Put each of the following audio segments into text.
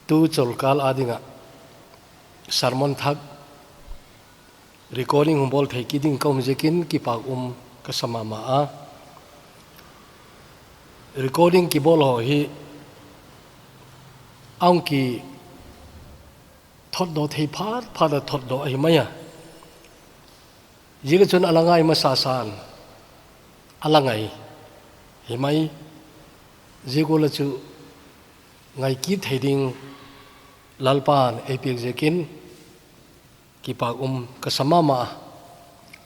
tu cholkal adinga sermon thak recording humbol thei kiding kaum jekin ki pak kasama ma a recording ki bol ho hi ang ki thot do thei phat da thot do ai maya jiga chun alangai ma sa san alangai hi mai jigola chu ngai ki theiding lalpan epik jekin ki pak kasama ma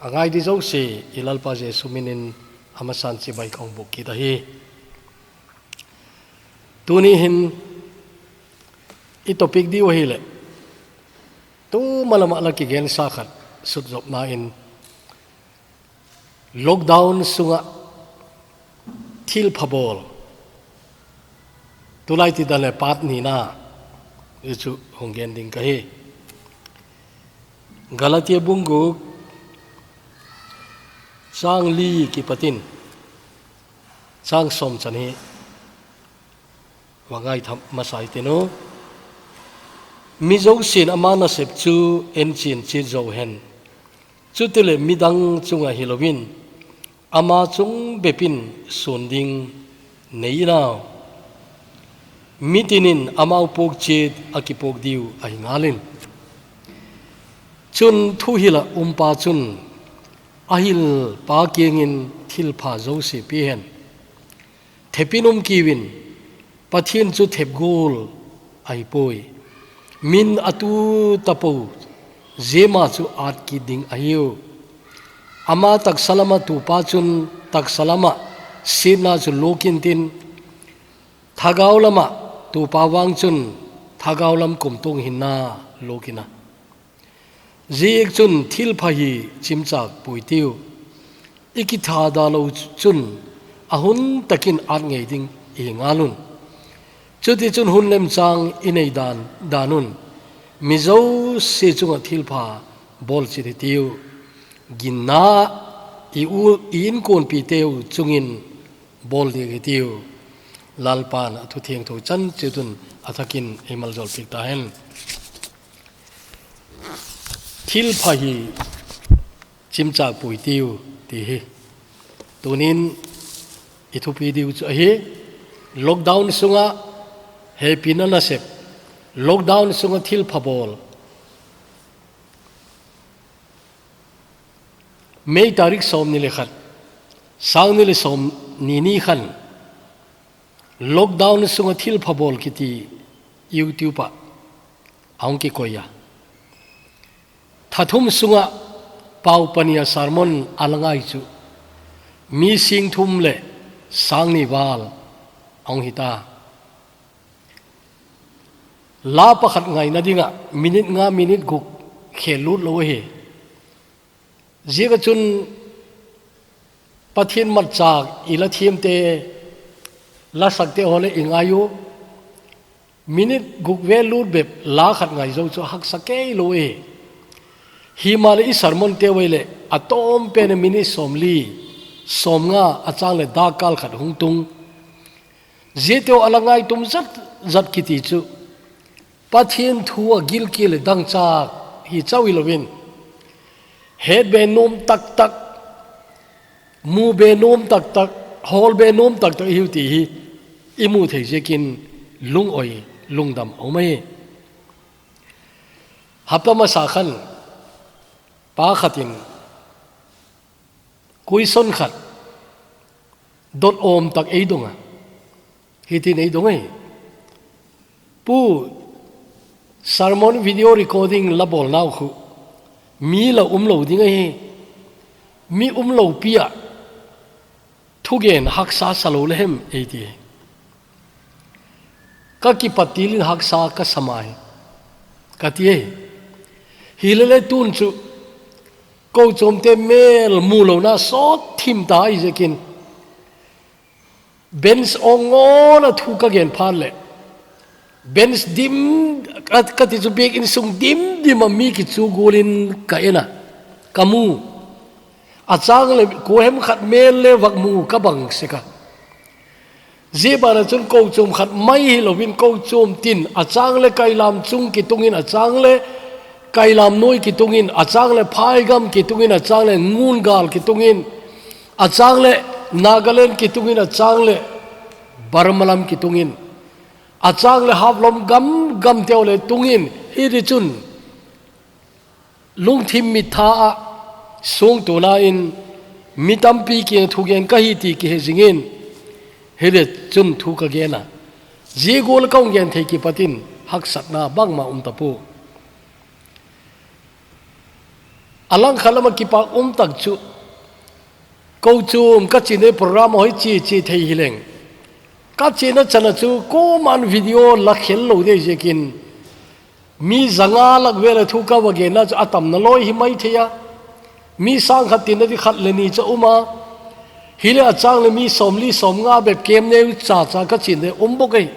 angai di jau se ilalpa je suminin amasan chi bai khong buk ki da hi tuni hin i topic di wa hi le tu malama la ki gen sa khat sut jop na in lockdown sunga thil phabol tulai ti dale pat ni na ichu honggen ding ka hi galatia bungu sang li ki patin sang som chan hi wangai tham masai teno mi zo sin amana sep chu en chin chi zo hen chu tele midang chunga hilowin ama chung bepin sonding neina mitinin amau pok chet akipok diu ai ngalin chun thu hila pa chun ahil pa kengin thil pha zo se pi hen thepinum kiwin pathin chu thep gol ai poi min atu tapo zema chu at ki ding ayo ama tak salama tu pa chun tak salama sina chu lokin tin thagau lama tu pa wang chun thagau lam kum tung hinna lokina ziek chun thil phahi chimchak puitiu ikitha da lo chun ahun takin at ngei ding e ngalun chuti chun hun lem chang inei danun mizo se chunga thil pha bol chi tiu ginna in kon pi teu chungin bol de tiu lalpan athu thieng tho chan chedun athakin emal jol pik ta hen thil phahi chimcha puitiu ti hi tunin ithupi diu chu hi lockdown sunga happy na sep lockdown sunga thil phabol May tarik som ni lekhat sang ni le som ni khan lockdown sunga thil phabol kiti YouTube pa aung ki koya thathum sunga pau pania sermon alangai chu mi sing thum le sang ni wal aung hita la pakhat ngai na dinga minute guk khelut lo he jiga chun pathin mat chak ila thim te la sakte hole ingayu minute guk ve lut be la khat ngai zo chu hak sake lo e himale i sermon te wele atom pe ne mini somli somnga achang le da kal khat hungtung jeteo alangai tum zat kiti chu pathin thua gil kil dang chak hi chawi lovin head be nom tak mu be nom tak hol be nom tak hiu ti hi imu thei jekin lung oi lungdam omai hapama sa khan pa khatin kuison khat dot om tak ei donga hitin ei dongai pu sermon video recording labol now khu mi la lo dingai mi lo pia thugen haksa salo lehem eiti ka ki patilin haksa ka samai katie hilele tun chu ko chomte mel mulo na so thim dai jekin bens ongona thu ka gen phalle bens dim ka ti chu bek in sung dim mi ki chu golin ka ena kamu achang le ko hem khat mel le wak mu ka bang seka bana chun ko chum khat mai hi lovin ko chum tin achang le kailam chung ki tungin achang le kailam noi ki tungin achang le phai gam ki tungin achang le ngun gal ki tungin achang le Nagaland ki tungin achang le Barmalam ki tungin achang le hablom gam gam teo le tungin hi ri chun lung thim mi tha sung tu na in mitampi ki thugen ka hi ti ki he jingin he le chun thu ka ge na ji gol kaung gen thei ki patin hak sat na bang ma tapu alang khalama ki pa tak chu câu chum các chị này program hỏi chị thấy hileng các chị nó chana chu có man video là khéo lâu đấy chứ kin mi zanga lạc về là thu cao và cái nó atam nó lôi hi mai thế ya mi sang khát tiền nó đi khát lên đi cho uma hi là chang là mi som nga bẹp kem này cha các chị này bốc cái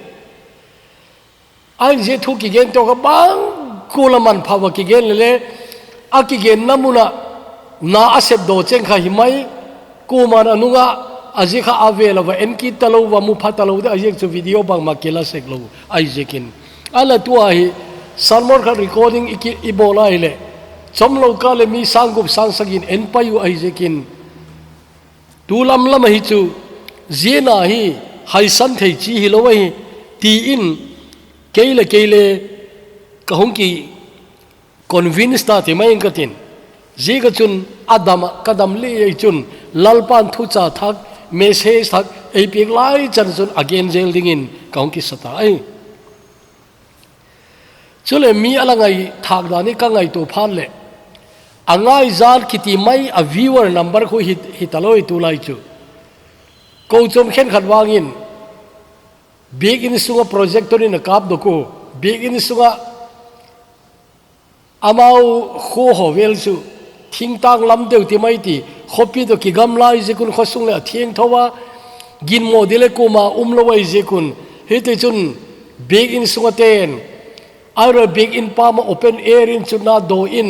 anh sẽ thu cái gen cho các bang cô là man phá cái gen lên cái gen namuna na asep đồ chen khai hi mai kuman anunga azika avela wa enki talo wa muphatalo da ajek chu video bang makela seklo aijekin ala tua hi salmor kha recording ibola ile chomlo ka le mi sangup sangsagin enpayu aijekin tulam lam hi chu zena hi haisan thei chi hi lo hi ti in keile kahung ki convince ta te mai ngatin ziga chun adam kadam li chun lalpan thu cha thak message thak epik lai chan chun again jail dingin kaung ki sata ai chule mi alangai thak dani ka ngai to phan le angai zan kiti mai a viewer number ko hitaloi tu lai chu ko chom khen khat wangin big in sunga projector in kap do ko big in sunga amau kho ho vel chu thing tang lam deu ti mai ti khopi to ki gam lai je kun khosung le thieng thowa gin mo dile kuma lo wai je kun hete chun big in sunga ten aro big in pa ma open air in chuna do in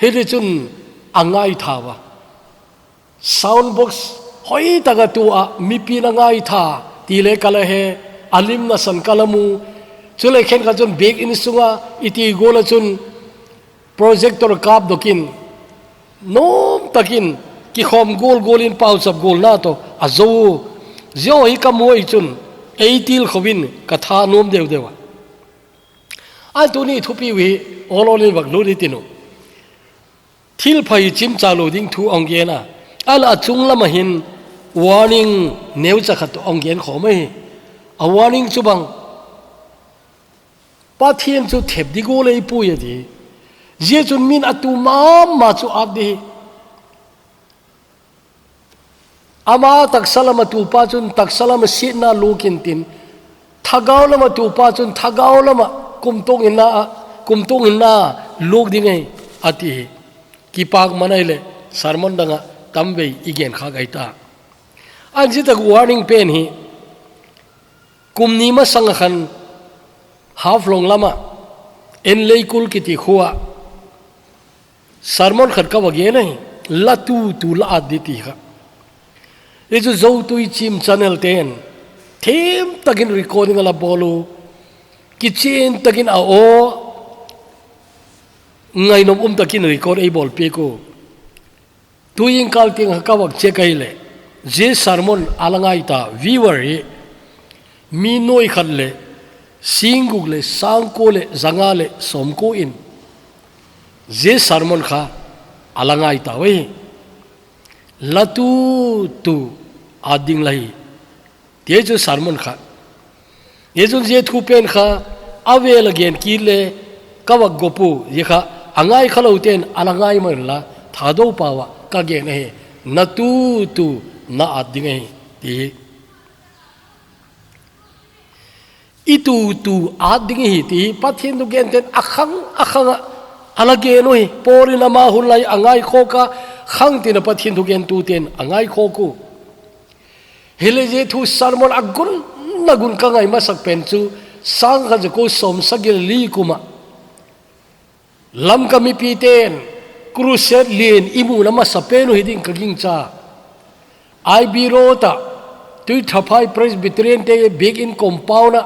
hete chun angai thawa sound box hoi taga tu a mi pi na ngai tha ti le kala he alim na san kalamu chule khen ka chun big in sunga iti gola chun projector kap dokin nom takin ki khom gol in pau sab gol na to azo zo hi kamoi chun eitil khowin katha nom dewa a tu ni thupi wi ololin bak lu ri tinu thil phai chim chalu ding thu ongena ala chung lama hin warning neu cha khat onggen khomai a warning chu bang pathian chu thep di go lei pu ye di je chun min atu ma chu abdi ama taksalama tu pa chun taksalama sitna lukin tin thagaw lama tu pa chun thagaw lama kumtong inna luk dingai ati ki pak manaile sarmon danga tambe igen kha gaita anji tak warning pen hi kumni ma sang khan half long lama en leikul kiti khuwa sarmon khat ka wage nai latu tu la aditi kha eju zo tu chim channel ten them takin recording ala bolu kitchen takin a o ngai nom takin record ei bol pe ko tuing kal ting ka wak che kai le je sermon alangai ta viewer mi noi khat le singuk le sangko le zanga le somko in je sermon kha alangai ta we latu tu ading lai te ju sermon kha ye ju je thu pen kha avel again ki le kawak gopu ye kha angai khalo ten alangai mar la thado pawa ka ge ne na tu na ading ai ti itu tu ading hi ti pathin du gen ten akhang alage noi porina ma hulai angai kho ka khang tin pathin du gen tu ten angai kho ku hele je thu sermon agun nagun ka ngai ma sak pen chu sang kha ko som sagil li kuma lam ka mi pi ten cruset lien imu na ma sapeno hiding kaging cha ai biro ta tui thapai Presbyterian te big in compound na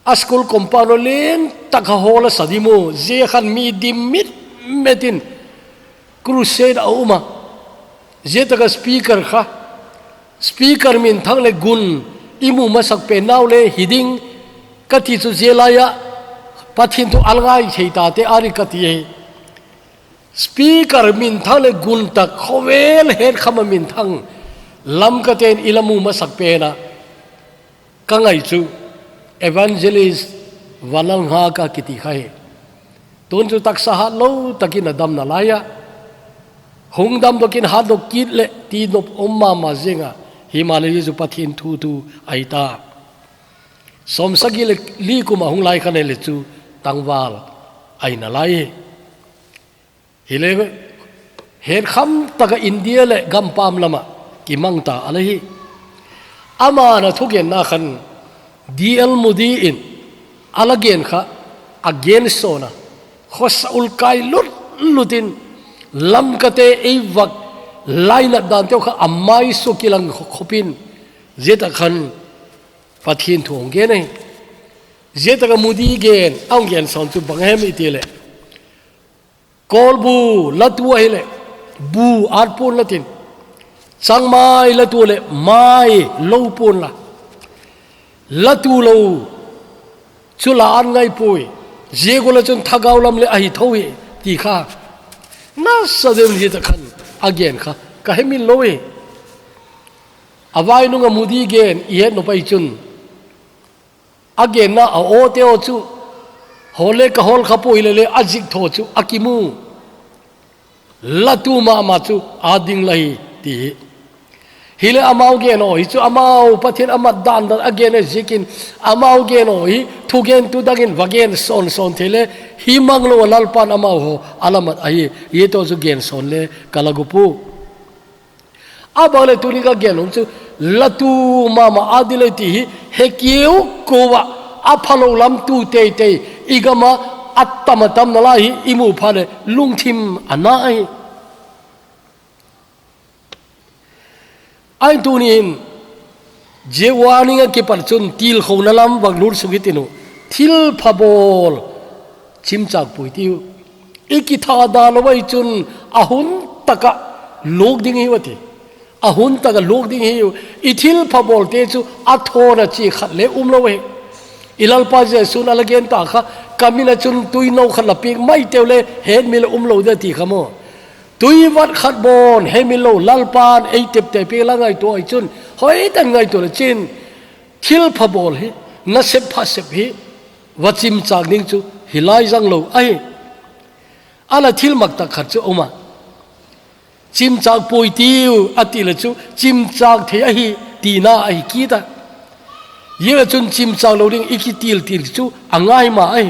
a school compound len takhahola sadimo je khan mi dimit metin crusade auma je taka speaker kha speaker min thang le gun imu masak pe naw le hiding kati chu jelaya pathin tu alngai theita te ari kati speaker min thang le gun tak khowel het khama min thang lam katen ilamu masak pe na kangai chu evangelist walang ha ka kiti khai ton chu taksa ha lo takin adam na laya hung dam dokin ha dok kit le ti nop omma ma zenga himalaya ju pathin thu tu aita som sagi le li kuma hung lai khane le chu tangwal aina lai hile her kham taka india le gampam lama ki mangta alahi ama na thugen na khan dl mudi in alagen kha against sona khosaul kai lutin lam kate eiwak laina dan teo kha amai so kilang khopin zeta khan pathin thong ge nei zeta ka mudi gen ang gen son chu banghem itile kolbu latu hele bu arpon latin sangmai latu le mai lo pon la latu lo chula an ngai pui jegola chun thagau lam le ahi thowi ti kha na sadem je ta khan again kha ka hemin lowe awai nu nga mudi gen ie no pai chun again na a o te o chu hole ka hol kha poi le ajik tho chu akimu latu ma chu ading lai ti hile amau gen o hi chu amau pathin amat dan dan again e zikin amau gen o hi thugen tu dagin wagen son thele hi manglo lalpan amau ho alamat ai ye to chu gen son le kalagupu abale tuni ka gen chu latu mama adile ti hekiu kowa aphalo lam tu te igama attamatam nalai imu phale lungthim anai ai tunin jewani nga ke parchun til khonalam waglur sugitinu thil phabol chimchak puitiu ikitha dalwai chun ahun taka lok ding hiwati ahun taka lok ding hi ithil phabol te chu athona chi khatle umlowe ilal pa je sun alagen ta kha kamina chun tuino khala pik mai tewle head mil umlo da ti khamo tui wat khat bon hemilo lalpan ei tep te pe la ngai to ai chun hoi tan ngai to le chin thil phabol hi na sep pha sep hi wachim chak ning chu hilai jang lo ai ala thil mak ta khat chu oma chim chak poi tiu ati le chu chim chak the hi ti na ai ki ta ye chun chim chak lo ding ikitil til chu angai ma ai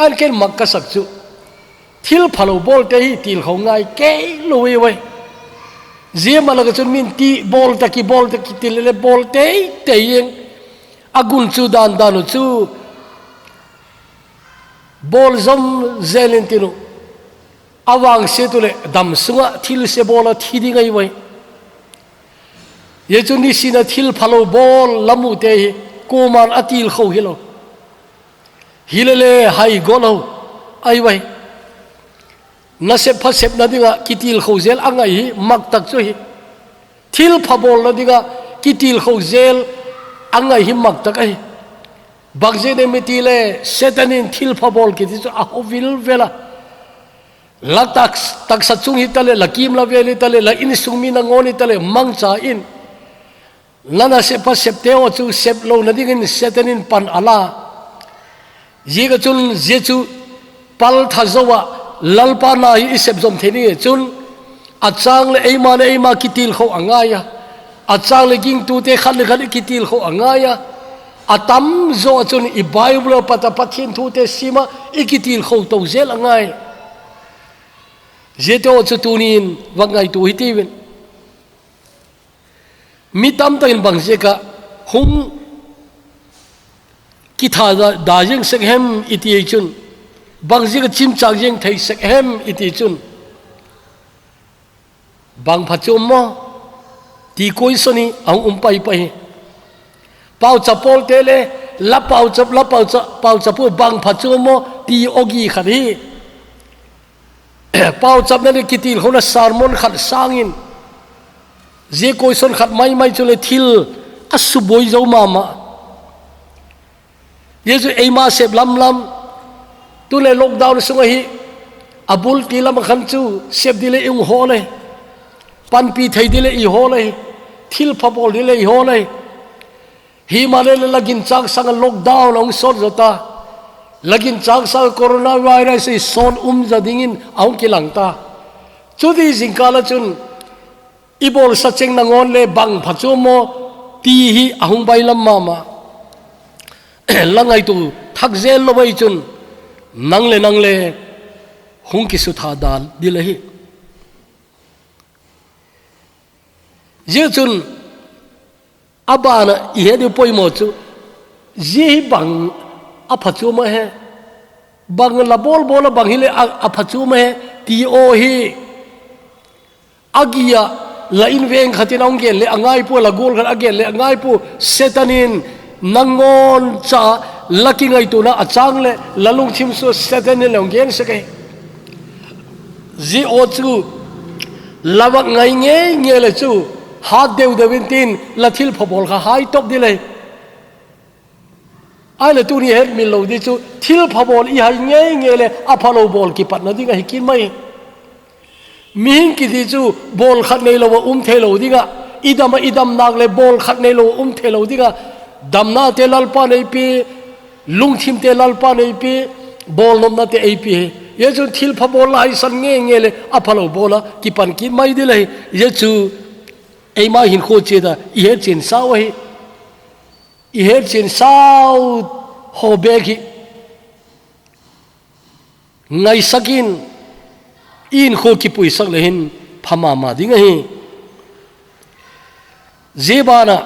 an ken mak ka sak chu thil phalo bol te hi til khong ngai ke loi wai zia malaga chun min ti bol ta ki til le bol te yeng agun chu dan chu bol zom zelentino awang se tu le dam sunga thil se bola thidi ngai wai ye chun ni sina thil phalo bol lamu te hi koman atil kho hilo hilele hai golo ai wai na sep pha sep na dinga kitil khozel angai hi mak tak chu hi thil phabol na dinga kitil khozel angai hi mak tak ai bagje de mitile setanin thil phabol ki chu a hovil vela la tak sa chung hi tale lakim la veli tale la in sungmi na ngoni tale mangcha in lana sep pha sep te o chu sep lo na dingin setanin pan ala jiga chun je chu pal thazowa lalpa na hi isep zom theni chun achang le eima kitil kho angaya achang le ging tu te khat kitil kho angaya atam zo chun I bible pata pathin thu te sima ikitil kho to zel angai jeto chu tunin wangai tu hitin mitam ta in bang ka hung kitha da jing sekhem iti chun bang ji ka chim chak jing thai sekhem iti chun bang phachum mo ti koi soni ang pai pai pau chapol tele la pau chap pu bang phachu mo ti ogi khari pau chap na kitil hona sarmon khat sangin je koi son khat mai chule thil asu boi zo mama yesu eima sep lam tu le lockdown sunga hi abul ti lam khan chu sep dile ung ho le pan pi thai dile i ho le thil phapol dile i ho le hi male lagin chak sang lockdown ong sot jota lagin chak sang coronavirus i son zadingin aung kilang ta chu di jingkala chun ibol sa cheng nangon le bang phachu mo ti hi ahung bai lam mama langai tu thak zel lo bai chun nang le hung ki su tha dal dilahi je chun abana i he de poi mo chu je bang a phachu ma he bang la bol bang hi le a phachu ma he ti o hi agia la in veng khatin ong gel le angai pu la gol khat agel le angai pu setanin nangon cha laki ngai tu na achang le lalung thim so setanin long gen se kai ji o chu lawak ngai nge le chu hat deu dewin tin la thil phobol kha hai top di le ai le tu ni het min lo di chu thil phobol i hai nge le a phalo bol ki pat na dinga hikin mai mihin ki di chu bol khat nei lo thelo dinga idam nak le bol khat nei lo thelo dinga damna te lalpa nei pi lungthim te lalpa nei pi bol nom na te ap ye chu thil phobol lai san nge le a phalo bola ki pan ki mai di le ye chu ei ma hin kho che da i he chin sao hi i he chin sao ho be ki ngai sakin in kho ki pui sak le hin phama ma ding hi zebana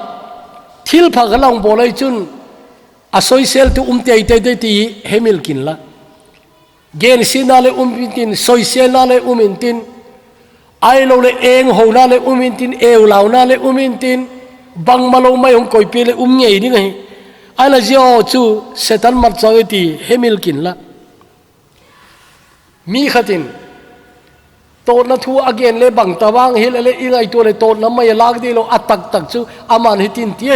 thil pha galang bolai chun asoi sel tu te ti hemil kin la gen sinale tin soi sel na le tin ai lo le eng ho na le tin eu lau na le tin bang malo mai hong koi pe le ngei ding hi ai la jo chu setan mat chaw ti hemil kin la mi khatin to na thu again le bang tawang hil le ingai to le to na mai lag di lo atak tak chu aman hitin ti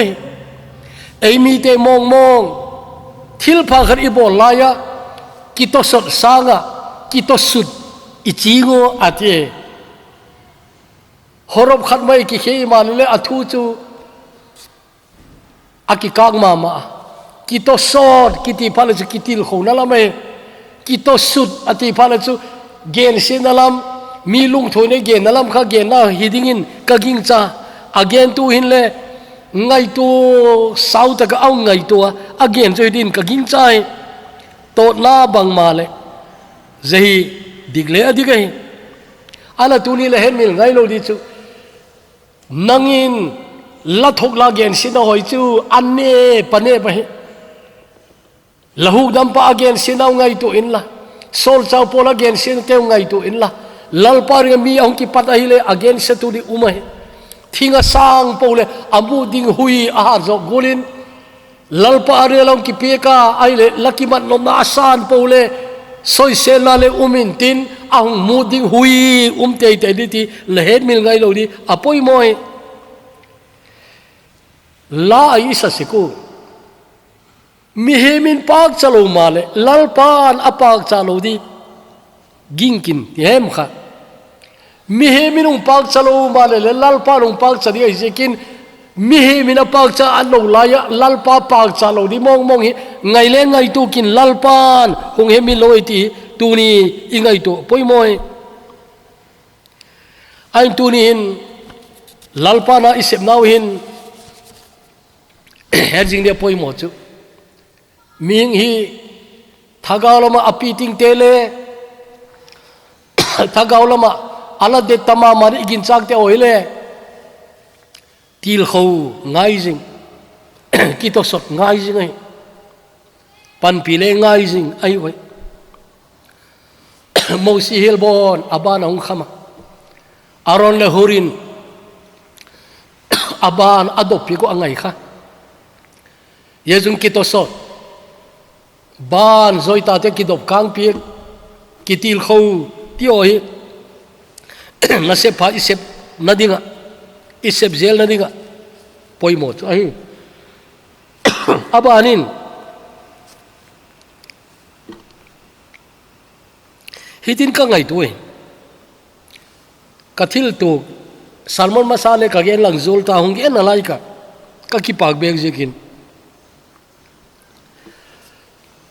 ei mi te mong thil pha khat i bol la ya ki to sot sanga ki to sut i chingo ate horop khat mai ki khei man le athu chu aki kang mama ki to sot ki ti phala chu ki til khona la mai ki to sut ati phala chu gen sinalam mi lung thoi ne gen nalam kha gen na hidingin ka ging cha again tu hin le ngai tu sau ta ka au ngai tu again cho din ka ging chai to na bang ma le zehi digle adigai ala tu ni le hen mil ngai lo di chu nangin la thok la gen sin hoi chu anne pane ba hi lahuk dam pa again sinau ngai tu in la sol chau pola gen sin te ngai tu in la lalpar mi ong ki pata hile again se tu di umai thinga sang pole amu ding hui a zo golin lalpar long ki peka aile lakimat nom na asan pole soi se la le tin ang mu ding hui te di ti le het mil ngai lo di apoi moi la isa siku mi hemin pak chalo male lalpan apak chalo di ginkin hem kha mi he minung pak chalo male le lalpa nung pak chadi ai jekin mi he mina pak cha anlo laya lalpa pak chalo di mong hi ngai le ngai tu kin lalpan hung he mi loi ti tu ni ingai tu poi moi ai tu ni hin lalpa na isep nau hin herjing dia poi mo chu ming hi thagawlama api ting tele thagawlama ala de tama mari gin chak te oile til kho ngai jing ki to sot ngai jing ai pan pile ngai jing ai wai mo si hil bon abana hung khama aron le horin aban adopi ko angai kha yezun kitosot ban zoi ta te kidop kang pi kitil khou tio hi na se pha isep nadinga isep zel nadinga poimo chu ai abanin hitin ka ngai tuai kathil tu salmon masale ka gen lang zul ta hung gen alai ka ki pak bek jekin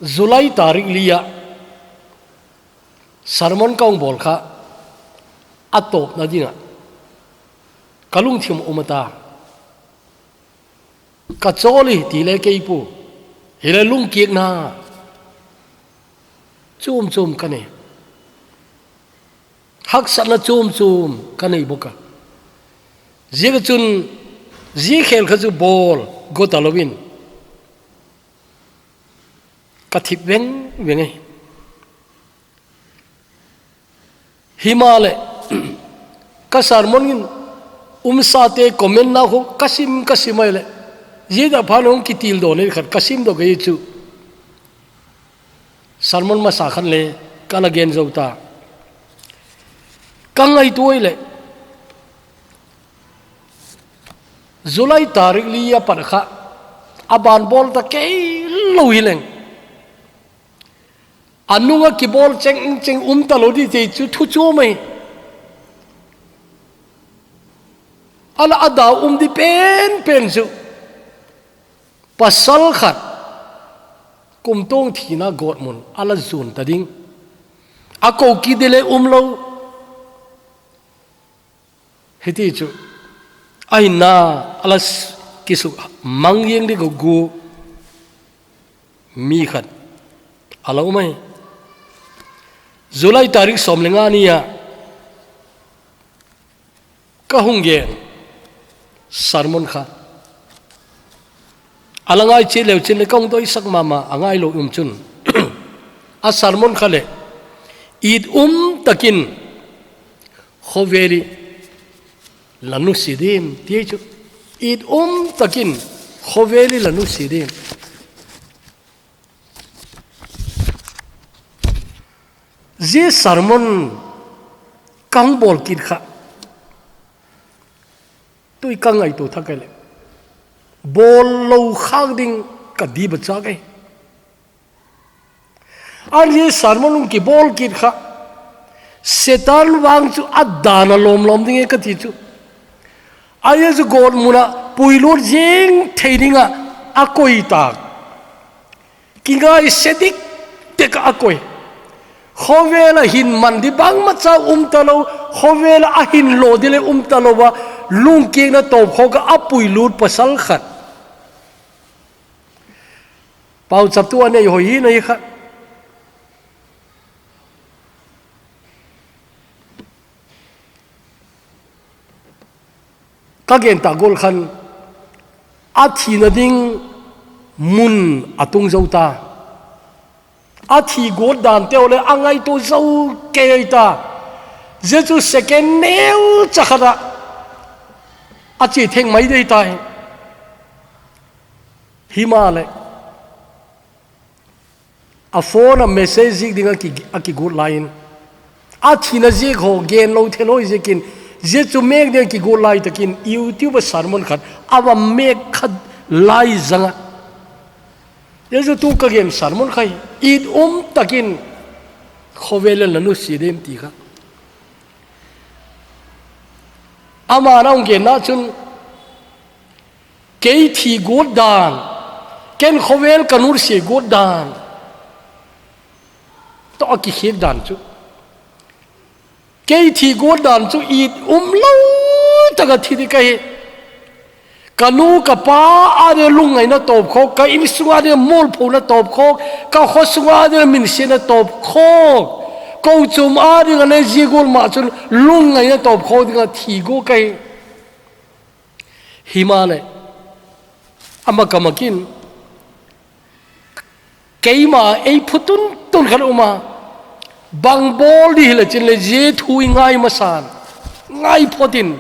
Zulai tarik liya sarmon kaung bol kha atop na dinga kalung thim umata ka choli ti le ke pu hele lung kiek na chum chum kane hak sat na chum chum kane boka zia chun zi khel kha chu bol go talovin kathip veng venge himale ka sarmonin sate comment na ho kasimale yeda phanong kitil do ne khat kasim do ge chu sarmon ma sa khan le kala gen zauta kangai toile Zulai tarik liya parkha aban bol ta ke lo hileng anunga ki bol cheng talodi te chu thu chu mai ala ada di pen chu pasal khat kum tong thina god mun ala zun ta ding ako ki dele lo heti chu aina ala kisu mangyeng de gu mi khat ala mai Zulai tarik somlenga niya kahungge sarmon kha alangai chile kong doi sak mama angai lo chun a sarmon khale id takin khoveri lanu sidim tie chu id takin khoveri lanu sidim je sarmon kang bol kit kha tui kang ai to thakale bol lo khang ding ka di bacha kai ar je sarmon ki bol kit kha setan wang chu adana lom ding ka ti chu ai ju god muna puilur jeng theiringa akoi ta kinga sedik te ka akoi Khovela hin mandi bang macha talo khovela ahin lo dile talo wa lung ke na to khoga apui lut pasal khat pau chap tu ane hoi hi nei kha ka gen ta gol khan athi na ding mun atung zauta athi god dan teole angai to zau keita jechu second neu chakhada achi theng mai dei tai himale a phone a message dinga ki good line athi na je kho gen lo theloi jekin jechu mek de ki good line takin youtube sermon khat awa mek khat lai zanga yesu tu ka gem sermon khai id takin khowele lanu sidem ti kha ama naung ge na chun ke thi god dan ken khowel kanur se god dan to ki khek dan chu ke thi god dan chu id lo taga thi di kai kanu ka pa ade lungai na top kho ka im sunga de mol pho na top kho ka kho sunga de min se na top kho ko chum ade na jigol ma chun lungai na top kho dinga thi go kai himale ama kamakin keima ei phutun tun khan uma bang bol di le chin le je thui ngai masan ngai photin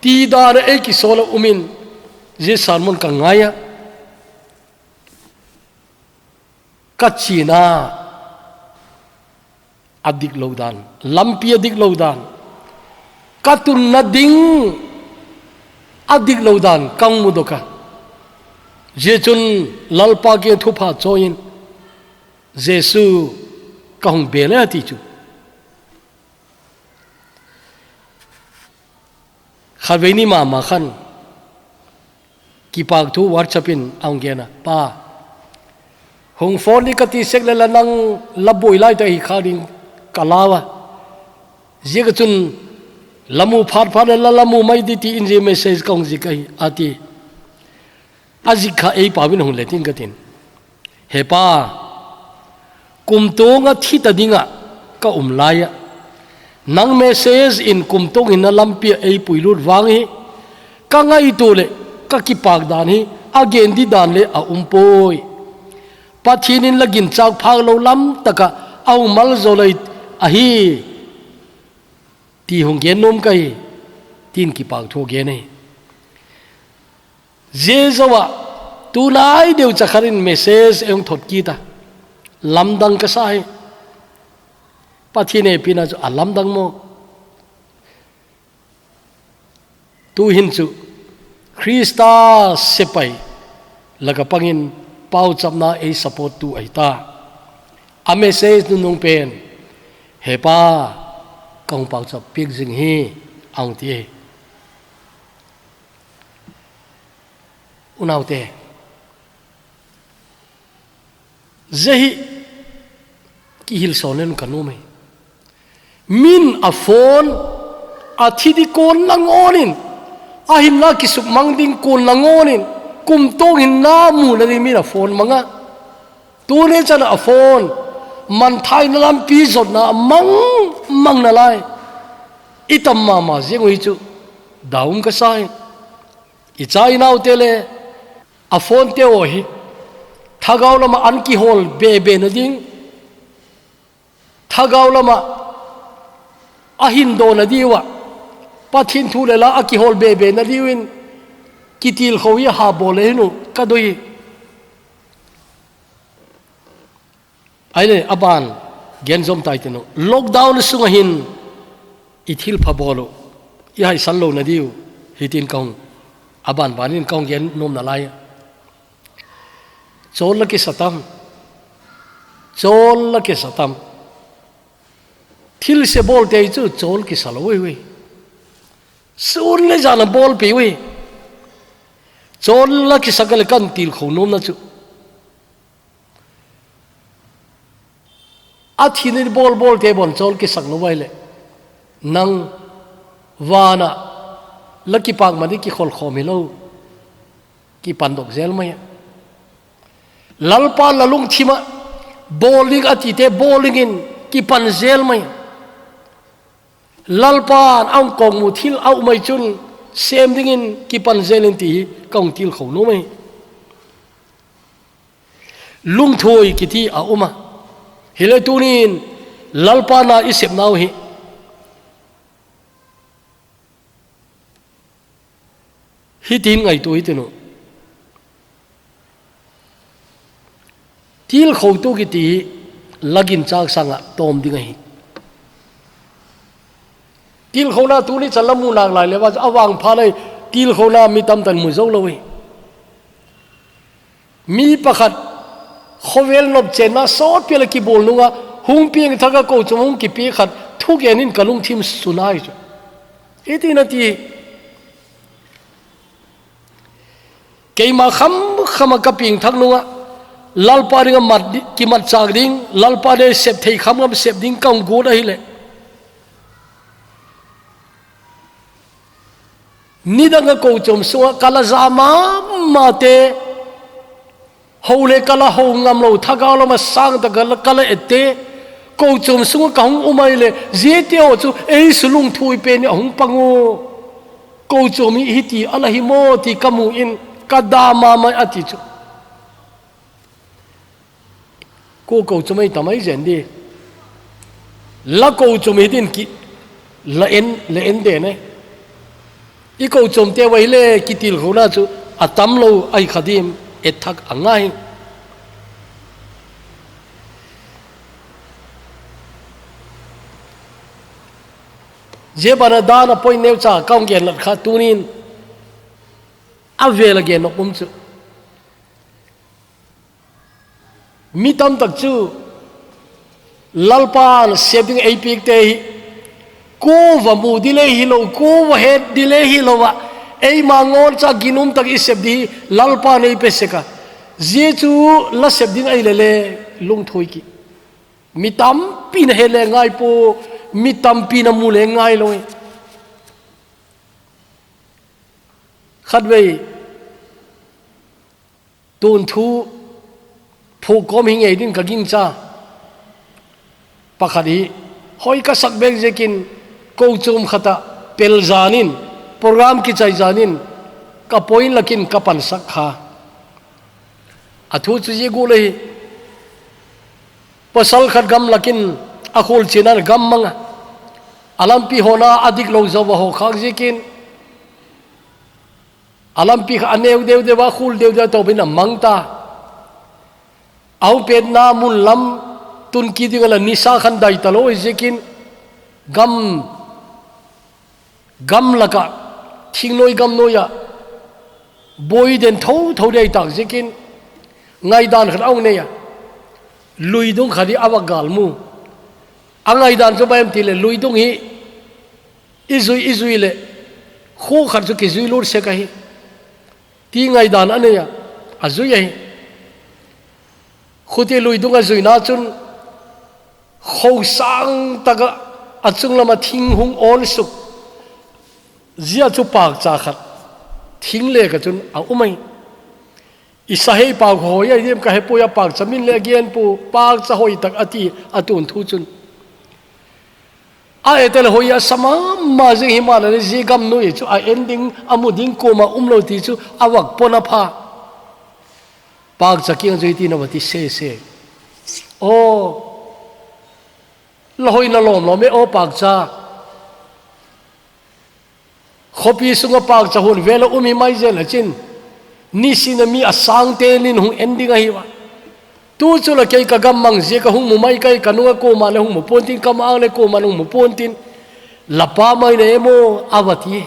ti dar e ki solo umin je salmon ka ngaya ka china adik lodan lampi adik lodan katun na ding adik lodan kang mudoka je chun lalpa ke thupa choin jesu kahung bele ti chu khaveni ma khan ki pak thu whatsappin aungena pa hong phone ni kati sekle la nang laboi lai ta hi kharing kalawa je chun lamu phat phat la lamu mai di ti in je message kong ji kai ati azikha ei pawin hong letin katin he pa kumtonga thita dinga ka umlaya nang message in kumtong in lampi ei puilut wangi ka ngai tu le ka ki pak dan hi again di dan le a umpoi pathinin lagin chak phak lo lam taka au mal zolai a hi ti hong gen nom kai tin ki pak tho ge nei je zawa tu nai deu chakharin message eng thot ki ta lamdang ka sai pathine pina chu alamdang mo tu hin chu Krista sepai laga pangin pau chapna ei support tu aita a message nu nong pen he pa kong pau chap pik jing hi ang ti unaute zehi ki hil sonen kanume min a phone a thidi kon langonin a hin la ki suk mangding kon langonin kum tong hin na mu na ri min a phone manga tu ne chan a phone man thai na lam pi zot na mang na lai itam ma jengoi chu daum ka sai i chai nau tele a phone te o hi thagaw lama an ki hol be na ding thagaw lama ahin do na diwa pathin thu le la aki hol be na diwin kitil khowi ha bole nu kadoi aile aban genzom taiteno lockdown sunga hin ithil pha bolo i hai sallo na diu hitin kaung aban banin kaung gen nom na lai chol la ke satam thil se bol te chu chol ki saloi we sun le jana bol pi we chol la ki sakal kan til khonom na chu a thini bol te bon chol ki sak no waile nang wana laki pak mani ki khol khomi lo ki pandok zel mai lalpa lalung thima bowling ati te bowling in ki pan zel mai lalpan ang kong mu thil au mai chun sem ding in ki pan zelin ti kong til kho no mai lung thoi ki ti a uma hile tunin lalpa na isep nau hi hitin ngai tu hitino til kho tu ki ti lagin chak sanga tom ding hi til khona tu ni chalamu nak lai lewa awang pha lai til khona mi tam tan mu zo lowi mi pakhat khovel nop chena sot pela ki bol nunga hung pieng thaga ko chumung ki pi khat thu genin kalung thim sunai chu itina ti keima khama ka ping thak nunga lalpa ringa mat ki mat chak ding lalpa de sep thei kham ngam sep ding kaung go da hi le nidanga ko chom suwa kala zama mate hole kala ho ngam lo thagaw lo ma sang ta kala ete ko chom suwa ka hung umai le zete o chu ei sulung thui pe ni hung pango ko chomi hiti ala hi mo ti kamu in kadama mai ati chu ko chomai tamai zen di la ko chomi din ki la en de ne i ko chom te wai le kitil khona chu atam lo ai khadim ethak angai je bana dana point neu cha kaung gen lat kha tunin avela gen no chu mi tam tak chu lalpan shaping apik te ko va mu dile hi lo ko va het dile hi lo wa ei mangon cha ginum tak isep di lalpa nei pe seka je chu la sep ding ai lele lung thoi ki mi tam pin hele ngai po mi tam pin mu le ngai loi khatwei tun thu phu kom hing ei din ka ging cha pakhadi hoi ka sak bek jekin ko chum khata pel zanin program ki chai zanin ka point lakin ka pan sak kha athu chu ji gu lei pasal khat gam lakin akhul chinar gam manga alampi hona adik lo zawa ho khak jekin alampi aneu deu dewa khul deu da to bina mangta au pet na mun lam tun ki dingala nisa khan dai talo jekin gam laka thingnoi gam noya boy den tho dei tak jekin ngai dan khat au ne ya lui dung khadi awagal mu angai dan so baim tile lui dung hi izui le kho khat so ki zui lur se ka hi ti ngai dan ane ya azui hi khuti lui dung a zui na chun khou sang taga achung lama thing hung on suk zia chu pak cha khat thing le ka chun a umai isa hei pak hoya yem ka he poya pak chamin le gen pu pak cha hoi tak ati atun thu chun a etel hoya sama ma jing himala le ji gam no chu a ending amuding ko ma umlo ti chu awak pona pha pak cha kyang joi ti na wati se o lahoi na lom lo me o pak cha khopi sunga pak cha hun vela umi mai zel chin ni sinami asang telin hung ending a hiwa tu chula kai ka gammang je ka hung mu mai kai kanunga ko ma le hung mu pontin kam ang le ko ma hung mu pontin lapa mai ne mo awati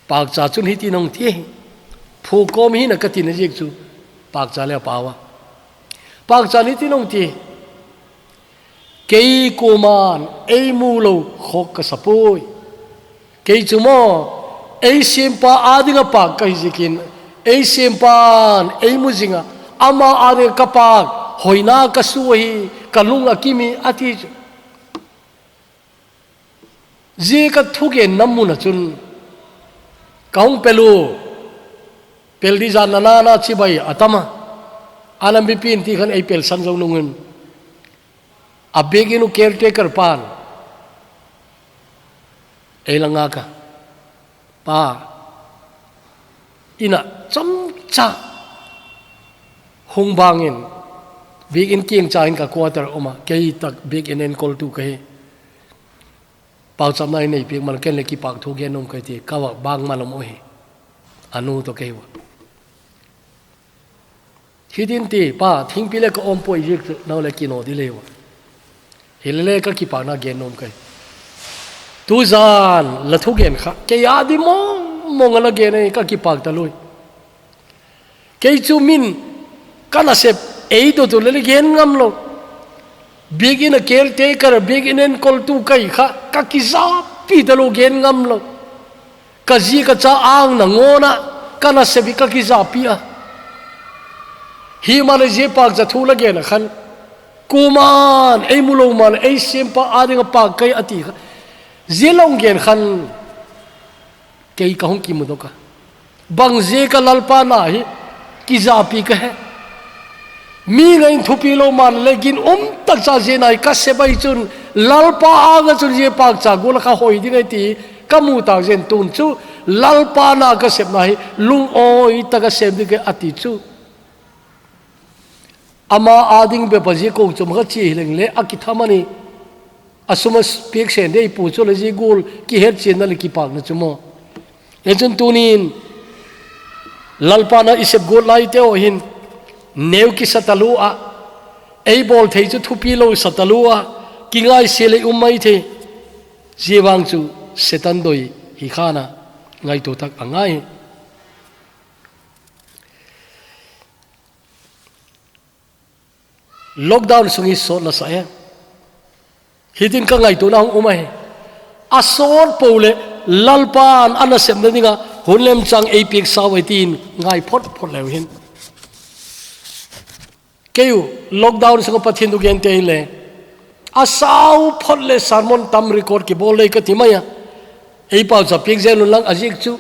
pak cha chun hiti nong ti phu kom hi na katin jek chu pak cha le pawa pak cha ni ti nong ti kei ko man ei mu lo khok ka sapoi kei chu mo ei simpa adinga pak kai jikin ei simpan ei muzinga ama ade kapak hoina ka suhi kalunga kimi ati je ka thuge namuna chun kaung pelu peldi janana na chibai atama anam bipin ti khan ei pel sanjau nungun abeginu caretaker pan elanga ka pa ina chamcha hongbangin big in king cha in ka quarter oma kei tak big in en call tu kai pau chamnai nei pik man ken le ki pak thu gen nom kai ti kawa bang malom oi anu to kai wa hidin ti pa thing pile ko om poi yik naw le ki no di le wa hilele ka ki pa na gen nom kai tu zan la thu gen kha ke ya di mong la gen ei ka ki pak ta lui ke chu min kana sep ei do to le gen ngam lo begin a caretaker begin en kol tu kai kha ka ki za pi ta lo gen ngam lo ka ji ka cha ang na ngona kana sep ka ki za pi a hi ma le je pak za thu la gen khan kuman ei mulo man ei sempa ading pa kai ati zilong gen khan kei ka hong ki mu do ka bang je ka lalpa na hi ki za pi ka hai mi ngai thupi lo man legin tak cha je nai ka se bai chun lalpa aga chun je pak cha gol kha hoi di ngai ti kamu ta jen tun chu lalpa na ka sep nai lung oi ta ka sep di ke ati chu ama ading be baji ko chum ga chi hileng le akithamani asuma pek sen dei pu chu le ji gol ki het chen na le ki pak na chumo le chun tunin lalpana isep gol lai te o hin neu ki satalu a ei bol thei chu thupi lo satalu a kingai sele umai the jiwang chu setan doi hi khana ngai to tak angai lockdown sungi so la sa ya hidin ka ngai to na hong umai asor pole lalpan ana sem na ninga hunlem chang apik sawaitin ngai phot phot lew hin keu lockdown sunga pathin du gen te le asau phot le sermon tam record ki bol le ka timaya ei pau cha pik zel lang ajik chu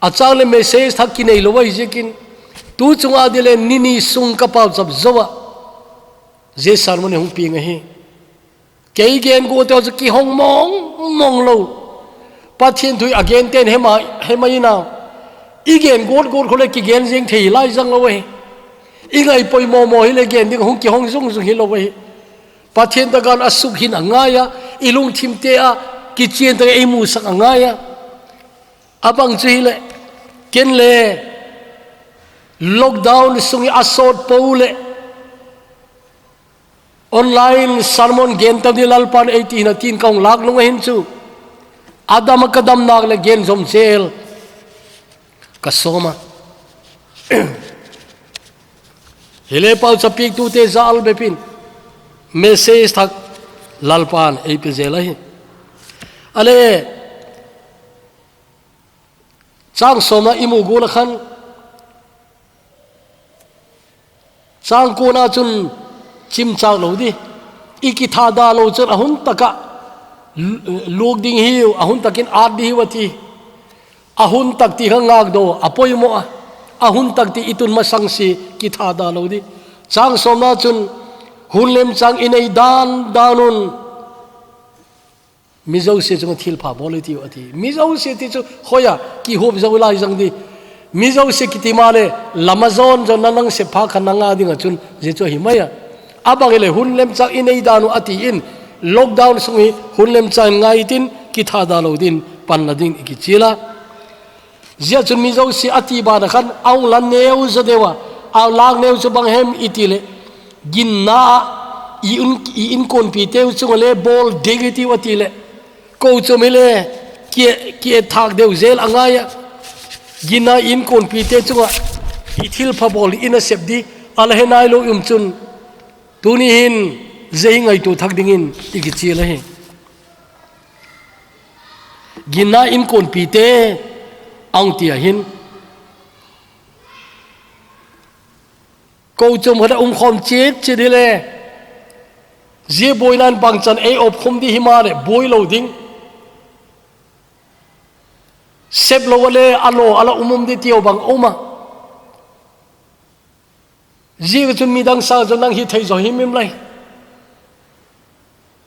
achang le message thak ki nei lo wai jekin tu chunga dile nini sung ka pau chap zowa je sermon hung pi nga hi kei gen go te ki hong mong lo pathin thui again ten hemai na igen god khole ki gen jing thei lai jang lo we ingai poi mo hi le gen ding hung ki hong zung hi lo we pathin ta gan asuk hin angaya ilung thim te a ki chien ta ei mu sak angaya abang chi le ken le lockdown sungi asot pole online sermon gen ta di lalpan 18 na 3 kaung lak lunga hin chu adam kadam nak le gen zom sel kasoma hele pau chapik tu te zal bepin message thak lalpan ap zela hi ale chang soma imu gula khan chang ko na chun chim chang lo di iki tha da lo chur ahun taka luk ding hiu ahun takin ad di wati ahun tak ti ngak do apoi mo ahun tak ti itun masangsi ki tha da lo di chang soma chun hunlem chang inei danun mizo se chung thil pha boli ti ati mizo se ti chu khoya ki hop zo lai jang di mizo se ki ti male lamazon jo nanang se pha khananga dinga chun je chu himaya abangele hunlem chang inei danu ati in lockdown sungi hunlem chang ngai tin ki tha da lo din pan na ding ki chila zia chun mizo se ati ba da khan aung lan neu zo dewa aw lang neu chu bang hem itile ginna in kon pi teu chung le bol degiti watile ko chumile ke thak deu zel angaya gina in kon pi te chunga ithil pha bol in a sepdi alhenai lo chun tuni hin zei ngai tu thak dingin tiki chila he gina in kon pi te ang tia hin ko chum hada khom chek chidile je boinan bangchan e op khum di himare boilo ding sep lo wale ala umum di tio bang oma je chun midang sa jonang hi thei zo himim lai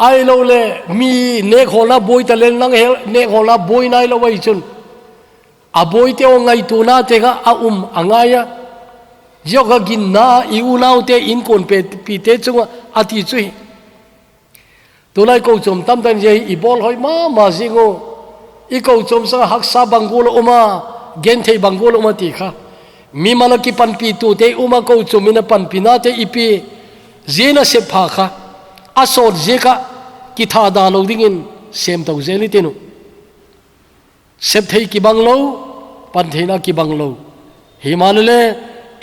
ai lo le mi ne khola boi ta len nang he ne khola boi nai lo wai chun a boi te o ngai tu na te ga a angaya yoga ginna iunau te in kon pe pi te chunga ati chui tulai ko chom tam tan je i bol hoi ma zingo i ko chom sa hak sa bangul uma gen thei bangul uma ti kha mi mala ki pan pi tu te uma ko chom ina pan pina te ipi zena se pha kha asot je ka ki tha da lo dingin sem tau zeli tenu sep thei ki banglo pan theina ki banglo himanle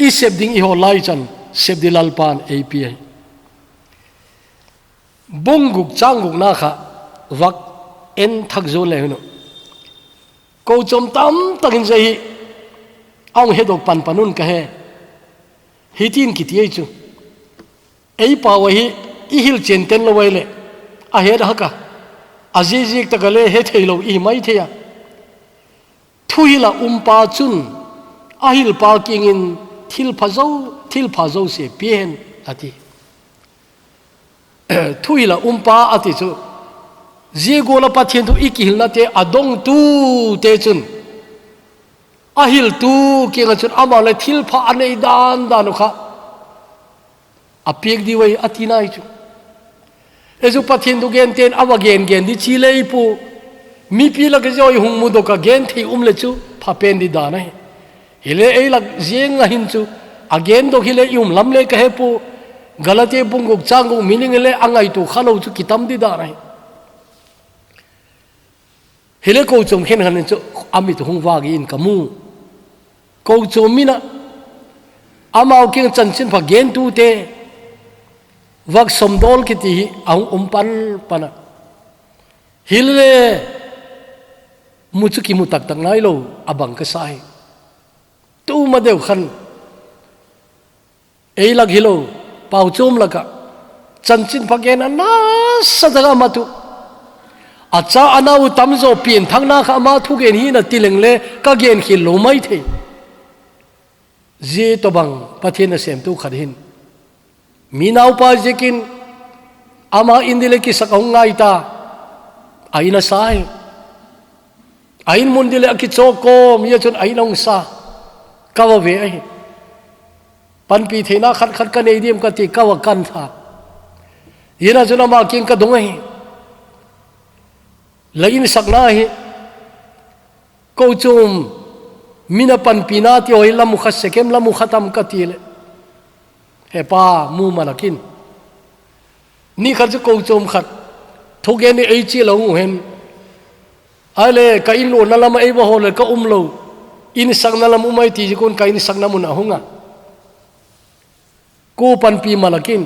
i sep ding i ho lai chan sep dilal pan api bunguk changguk na kha wak en thak zo le no ko chom tam takin sei ong hedok pan panun ka he hitin ki tiai chu ei pa wa hi i hil chen ten lo wai le a he da ka azizik ta gale he theilo i mai theya thuila umpa chun ahil parking in thil phazo se pien ati thuila umpa ati chu je gola pathian tu ikil na te adong tu te chun ahil tu ke nga chun amale thil pha anei dan kha apek di wai ati nai chu ezu pathian tu gen ten awa gen di chi lei pu mi pi la ke joi hung mu do ka gen thei le chu pha pen di da nai Hile ei lak zieng nga hinchu again do hile yum lam le kahe pu galate bunguk changu meaning le angai tu khalo chu kitam di da rai hile ko chom khen han chu ami tu hung wa gi in kamu ko chomina amau king chanchin pha gen tu te wak somdol ki ti ang umpan pana hile muchu ki mutak tak nai lo abang ka sai tu ma deu khan ei lag hilo pau chum laka chanchin pha gen na sadaga matu acha anau tamzo pin thangna kha ma thu gen hi na tileng le ka gen khil lo mai the je to bang pathina sem tu khadhin minau pa jekin ama indile ki sakong ngai ta aina sai ain mundile ki choko mi chun ainong sa kawa ve ai pan pi theina khat khat ka nei dim ka ti kawa kan tha yena chuna ma king ka dong ai lain sakna hi ko chum mina pan pina ti oi lam kha sekem lam khatam ka ti le he pa mu malakin ni kha chu ko chum khat thoge ni ei chi lo hen ale ka in lo nalam ei ba hol ka lo in sakna lam umai ti kon ka in sakna mun ahunga ko pan pi malakin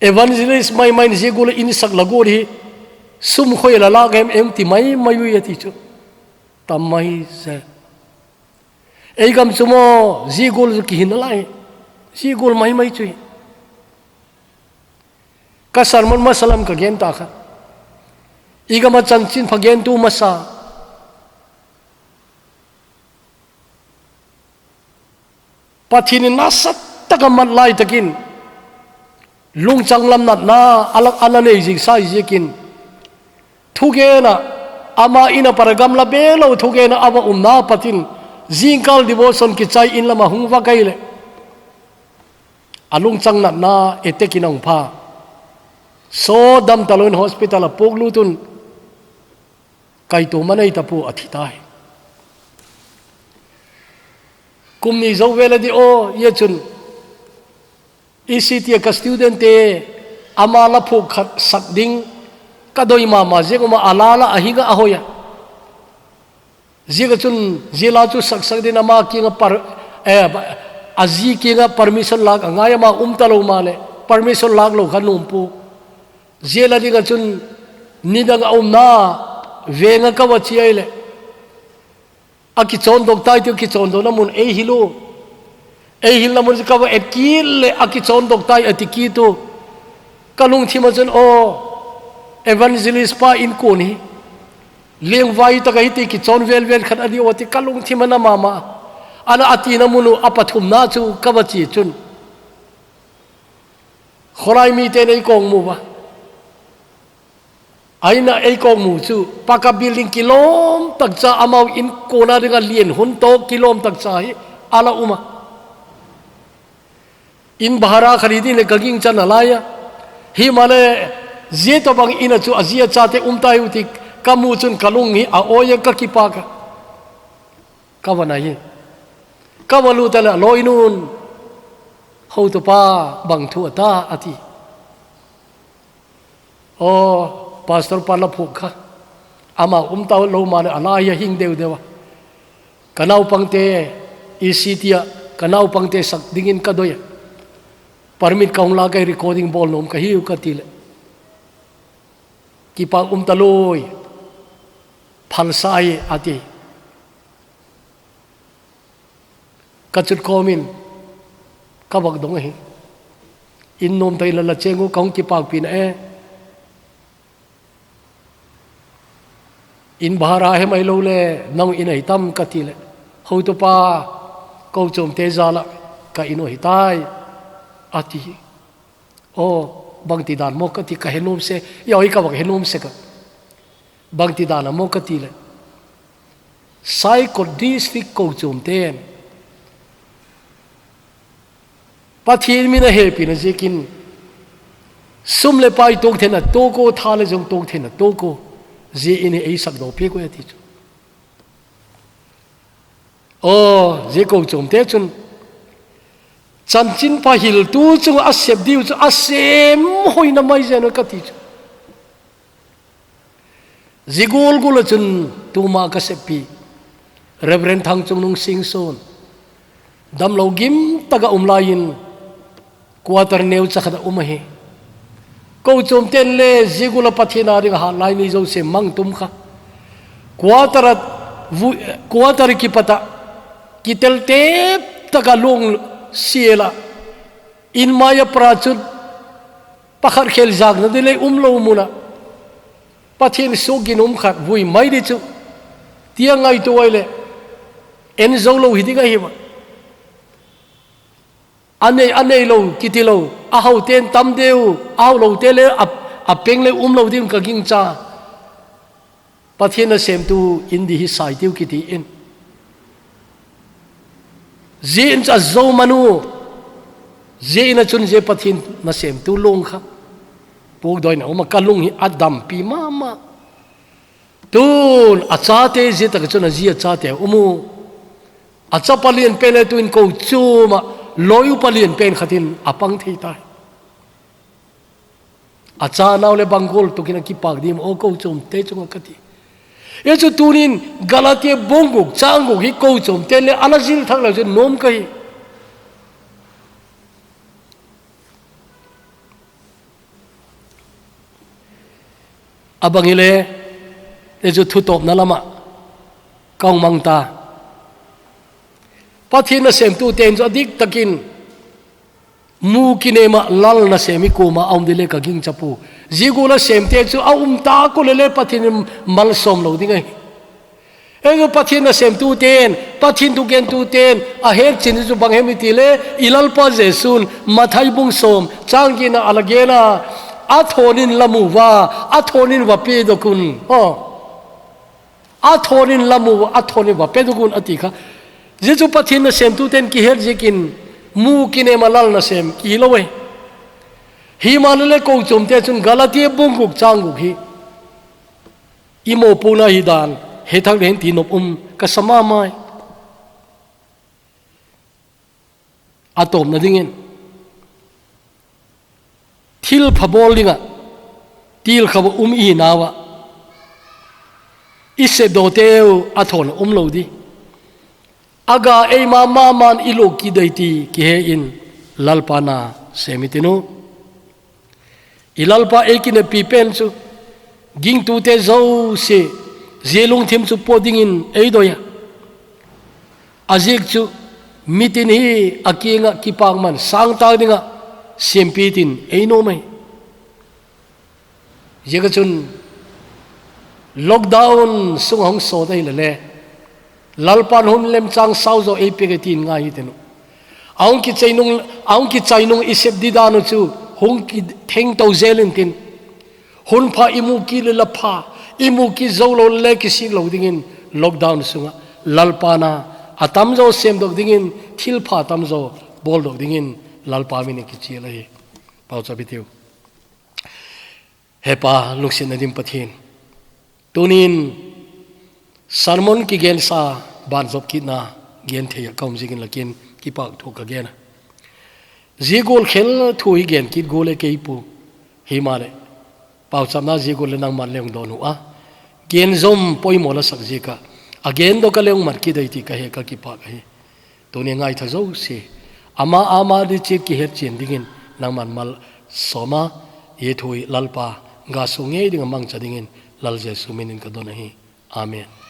evangelist mai mai je gol in sak lagori sum khoi la la gem em ti mai mayu yati chu tamai se ei gam chumo ji gol ki hin lai ji gol mai mai chu ka sarman masalam ka gen ta kha igama chanchin phagen tu masa pathini nasat takamat lai takin lung changlam nat na alak anane jing sai jekin thugena ama ina paragam la belo thugena aba umna patin jingkal devotion ki chai in lama hungwa kaile alung chang nat na etekinong pha so dam talon hospital a poglutun kai to manai tapu athitai kumni zo vela di o ye chun ECT ka student te amala phu khat sakding kadoi mama je ma alala ahinga ahoya jiga chun jila chu sak sak din ama kinga par aji kinga permission lag angaya ma umtalo male permission lag lo khanum pu jela diga chun nidang umna venga ka wachi aile aki chon dok tai tu ki chon do namun ei hilu ei hil namun ka wa ekil le aki chon dok tai atiki tu kalung thima chun o evangelist pa in ko ni leng vai ta kai ti ki chon vel vel khat adi oti kalung thima na mama ana ati namunu apathum na chu ka wachi chun khorai mi te nei kong mu ba aina ei ko mu chu paka building kilom tak cha amau in kona ringa lien hun to kilom tak cha hi ala uma in bahara kharidi le gaging chan alaya hi male je to bang ina chu azia chate umtai uti kamu chun kalung hi a oya ka kipaka kawana hi kawalu tala loinun ho to pa bang thu ta ati o pastor pala phukha ama umtaw lo ma ala ya hing deu dewa kanau pangte isitia kanau pangte sak dingin kadoya permit kaung la kai recording bol nom ka hiu ka tile ki pa umtaloi phalsai ati kachut komin kabak dong hi in nom tai la chengu kaung ki pak pin in bahara he mai lo le nang in ai tam ka ti le ho to pa ko chom te zala ka ino hitai ati o bang ti dan mo ka ti ka henum se yo i ka bang henum se ka bang ti dan mo ka ti le sai ko district ko chom ten pathin mi na he pi na jekin sum le pai tok thena to ko tha le jong tok thena to ko je ine ei sak do pe ko ati chu je ko chom te chun chan chin pa hil tu chung a sep diu chu a sem hoina mai zen ka ti chu zigol gul chun tu ma ka sepi reverend thang chung nung sing son dam lo gim taga umlain quarter neu chakhada umahi ko chom ten le zigula pathina ring ha lai ni zo se mang tum kha quarter ki pata kitel te taga long siela in maya prachut pakhar khel jak na dile umlo muna pathin sogin khat vui mai di chu tiangai to waile en zolo hidinga hiwa ane lo kitilo a hau ten tam deu au lo tele a peng le umlo dim ka ging cha pathin sem tu in di hi sai tiu kiti in zin cha zo manu zin chun je pathin na sem tu long kha pok doi na uma kalung hi adam pi mama tun achate je tak chun ji achate umu acha palien pele tu in ko chuma loyu palien pen khatin apang thei tai acha naw le bangol to kina ki pak dim o ko chum te chung kati ye chu tunin galatia bonguk changuk hi ko chum te le anazil thang la je nom kai abangile le chu thu top na lama kaung mangta pathin na sem tu ten jo dik takin mu kinema lal na semi ko ma aum dile ka ging chapu zigula sem te chu aum ta ko le pathin mal som lo dingai ego pathin na sem tu ten pathin tu gen tu ten a her chin chu bang hemi tile ilal pa jesun mathai bung som changina alagena athonin lamu wa athonin wa pe dokun athonin lamu athonin wa pe dokun atika jeju pathin na sem tu ten ki her jekin mu kine malal na sem ki lowe hi manale ko chom te chun galatie bunguk changuk hi imo puna hi dan he thak ren ti nop ka sama mai atom na dingin thil phabol linga til khab i nawa ise doteu athon lo di aga ei ma man ilo ki daiti ki he in lalpana semitinu ilalpa ekine pipen chu ging tu te zo se zelung thim chu poding in eidoya azik chu mitin hi akinga kipang man sang ta dinga sempitin eino mai yega chun lockdown sung hong so dai le lalpan hun lem chang sau zo epegetin nga hi tenu aung ki chainung isep didanu chu hung ki theng to zelin tin hun pha imu ki le la pha imu ki zolo le ki si lo dingin lockdown sunga lalpana atam zo sem dok dingin thil pha tam zo bol dok dingin lalpa mine ki chi lai pau cha bitiu hepa luksin adim pathin tunin sermon ki gen sa ban job ki na gen thei kaum jigin lakin ki pak thok ka gen zigol khel thui gen ki gole ke pu himale pau chamna zigol nang man leng donu a gen zom poi mola sak jika again do ka leung mar ki dai ti ka he ka ki pak he to ne ngai tha zo se ama di che ki he chen dingin nang man mal soma ye thui lalpa ga su nge ding mang cha dingin lal je sumin ka don hi amen.